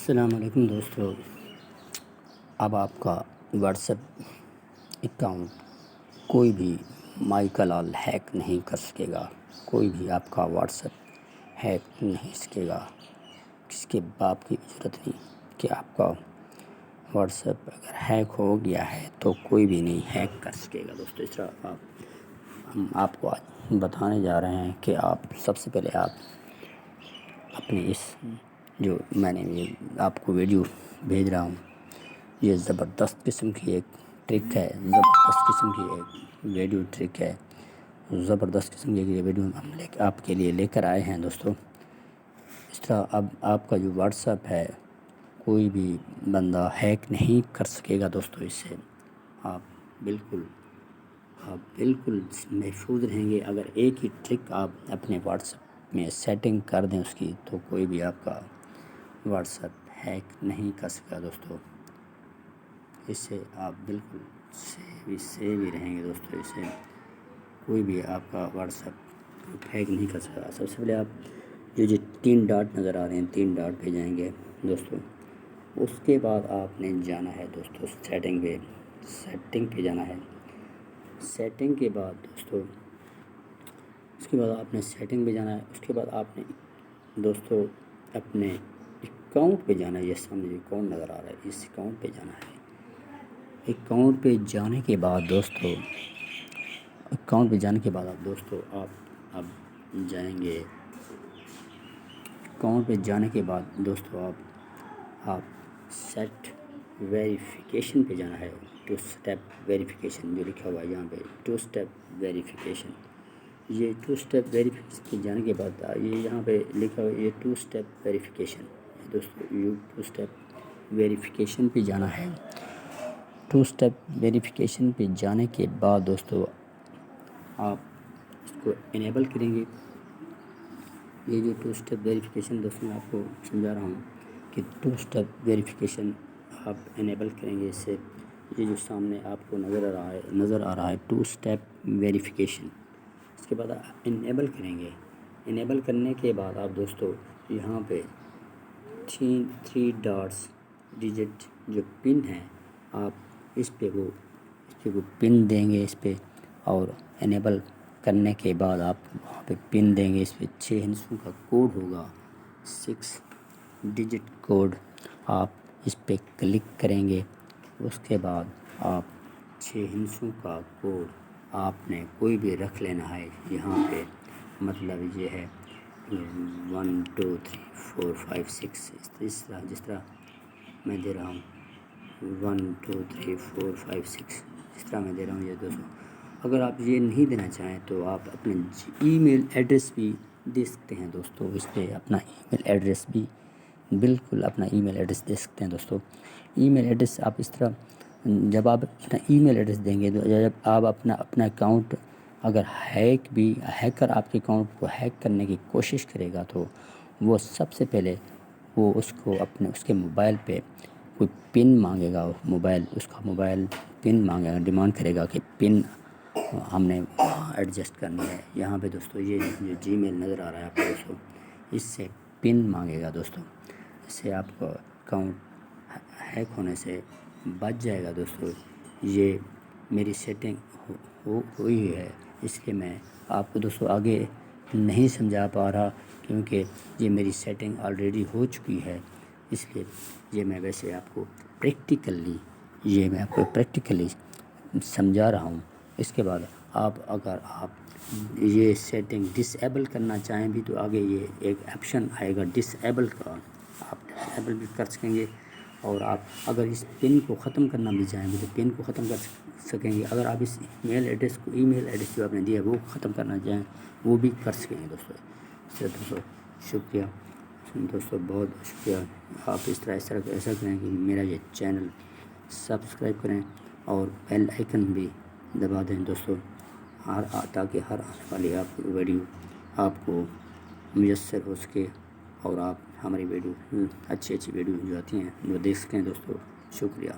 السلام علیکم دوستو، اب آپ کا واٹس ایپ اکاؤنٹ کوئی بھی مائی کلال ہیک نہیں کر سکے گا۔ کوئی بھی آپ کا واٹس ایپ ہیک نہیں سکے گا۔ کسی کے باپ کی ضرورت نہیں کہ آپ کا واٹس ایپ اگر ہیک ہو گیا ہے تو کوئی بھی نہیں ہیک کر سکے گا۔ دوستو اس طرح ہم آپ کو آج بتانے جا رہے ہیں کہ آپ سب سے پہلے آپ اپنی اس جو میں نے یہ آپ کو ویڈیو بھیج رہا ہوں، یہ زبردست قسم کی ایک ٹرک ہے، زبردست قسم کی ایک ویڈیو ٹرک ہے، زبردست قسم کی یہ ویڈیو ہم آپ کے لیے لے کر آئے ہیں دوستو۔ اس طرح اب آپ کا جو واٹس ایپ ہے کوئی بھی بندہ ہیک نہیں کر سکے گا دوستو۔ اس سے آپ بالکل محفوظ رہیں گے۔ اگر ایک ہی ٹرک آپ اپنے واٹس ایپ میں سیٹنگ کر دیں اس کی، تو کوئی بھی آپ کا واٹس ایپ ہیک نہیں کر سکتا دوستو۔ اس سے آپ بالکل سیو ہی رہیں گے دوستو۔ اس سے کوئی بھی آپ کا واٹس ایپ ہیک نہیں کر سکتا۔ سب سے پہلے آپ جو 3 ڈاٹ نظر آ رہے ہیں، 3 ڈاٹ پہ جائیں گے دوستو۔ اس کے بعد آپ نے جانا ہے دوستو سیٹنگ پہ جانا ہے۔ سیٹنگ کے بعد دوستو اس کے بعد آپ نے سیٹنگ پہ جانا ہے۔ اس کے بعد آپ نے دوستو اپنے اکاؤنٹ پہ جانا ہے۔ یہ سامنے جو اکاؤنٹ نظر آ رہا ہے، اس اکاؤنٹ پہ جانا ہے۔ اکاؤنٹ پہ جانے کے بعد دوستو آپ اب جائیں گے۔ اکاؤنٹ پہ جانے کے بعد دوستو آپ سیٹ ویریفیکیشن پہ جانا ہے۔ 2 اسٹیپ ویریفیکیشن جو لکھا ہوا ہے یہاں پہ 2 اسٹیپ ویریفیکیشن، یہ 2 اسٹیپ ویریفیکیشن پہ جانے کے بعد یہ یہاں پہ لکھا ہوا ہے یہ 2 اسٹیپ ویریفیکیشن دوستو، یہ 2 اسٹیپ ویریفیکیشن پہ جانا ہے۔ 2 اسٹیپ ویریفیکیشن پہ جانے کے بعد دوستو آپ اس کو انیبل کریں گے۔ یہ جو 2 اسٹیپ ویریفیکیشن دوستو میں آپ کو سمجھا رہا ہوں کہ 2 اسٹیپ ویریفیکیشن آپ انیبل کریں گے۔ اس سے یہ جو سامنے آپ کو نظر آ رہا ہے 2 اسٹیپ ویریفیکیشن، اس کے بعد آپ انیبل کریں گے۔ انیبل کرنے کے بعد آپ دوستو یہاں پہ 3 ڈاٹس ڈیجٹ جو پن ہے، آپ اس پہ وہ پن دیں گے اس پہ، اور انیبل کرنے کے بعد آپ وہاں پہ پن دیں گے۔ اس پہ 6 ہندسوں کا کوڈ ہوگا، 6 ڈیجٹ کوڈ، آپ اس پہ کلک کریں گے۔ اس کے بعد آپ 6 ہندسوں کا کوڈ آپ نے کوئی بھی رکھ لینا ہے یہاں پہ، مطلب یہ ہے 1 2 3 4 5 6 جس طرح میں دے رہا ہوں 1 2 3 4 5 6 اس طرح میں دے رہا ہوں یہ دوستو۔ اگر آپ یہ نہیں دینا چاہیں تو آپ اپنے ای میل ایڈریس بھی دے سکتے ہیں دوستو۔ اس پہ اپنا ای میل ایڈریس بھی بالکل اپنا ای میل ایڈریس دے سکتے ہیں دوستو۔ ای میل ایڈریس آپ اس طرح جب آپ اپنا ای میل ایڈریس دیں گے، جب آپ اپنا اکاؤنٹ اگر ہیکر آپ کے اکاؤنٹ کو ہیک کرنے کی کوشش کرے گا تو وہ سب سے پہلے وہ اس کے موبائل پہ کوئی پن مانگے گا، اس کا موبائل پن مانگے گا، ڈیمانڈ کرے گا کہ پن ہم نے ایڈجسٹ کرنی ہے۔ یہاں پہ دوستو یہ جو جی میل نظر آ رہا ہے آپ کو دوستو، اس سے پن مانگے گا دوستو۔ اس سے آپ کا اکاؤنٹ ہیک ہونے سے بچ جائے گا دوستو۔ یہ میری سیٹنگ ہوئی ہے، اس لیے میں آپ کو دوستو آگے نہیں سمجھا پا رہا، کیونکہ یہ میری سیٹنگ آلریڈی ہو چکی ہے۔ اس لیے یہ میں ویسے آپ کو پریکٹیکلی سمجھا رہا ہوں۔ اس کے بعد اگر آپ یہ سیٹنگ ڈسیبل کرنا چاہیں بھی تو آگے یہ ایک آپشن آئے گا ڈسیبل کا، آپ ڈسیبل بھی کر سکیں گے۔ اور آپ اگر اس پن کو ختم کرنا بھی چاہیں گے تو پن کو ختم کر سکیں گے۔ اگر آپ اس ای میل ایڈریس جو آپ نے دیا ہے وہ ختم کرنا چاہیں وہ بھی کر سکیں گے دوستو۔ اس سے دوستو شکریہ دوستو، بہت بہت شکریہ۔ آپ اس طرح ایسا کریں کہ میرا یہ چینل سبسکرائب کریں اور بیل آئیکن بھی دبا دیں دوستو، تاکہ ہر آنے والی ویڈیو آپ کو میسر ہو سکے اور آپ ہماری ویڈیو اچھی ویڈیو جو آتی ہیں وہ دیکھ سکیں دوستو۔ شکریہ۔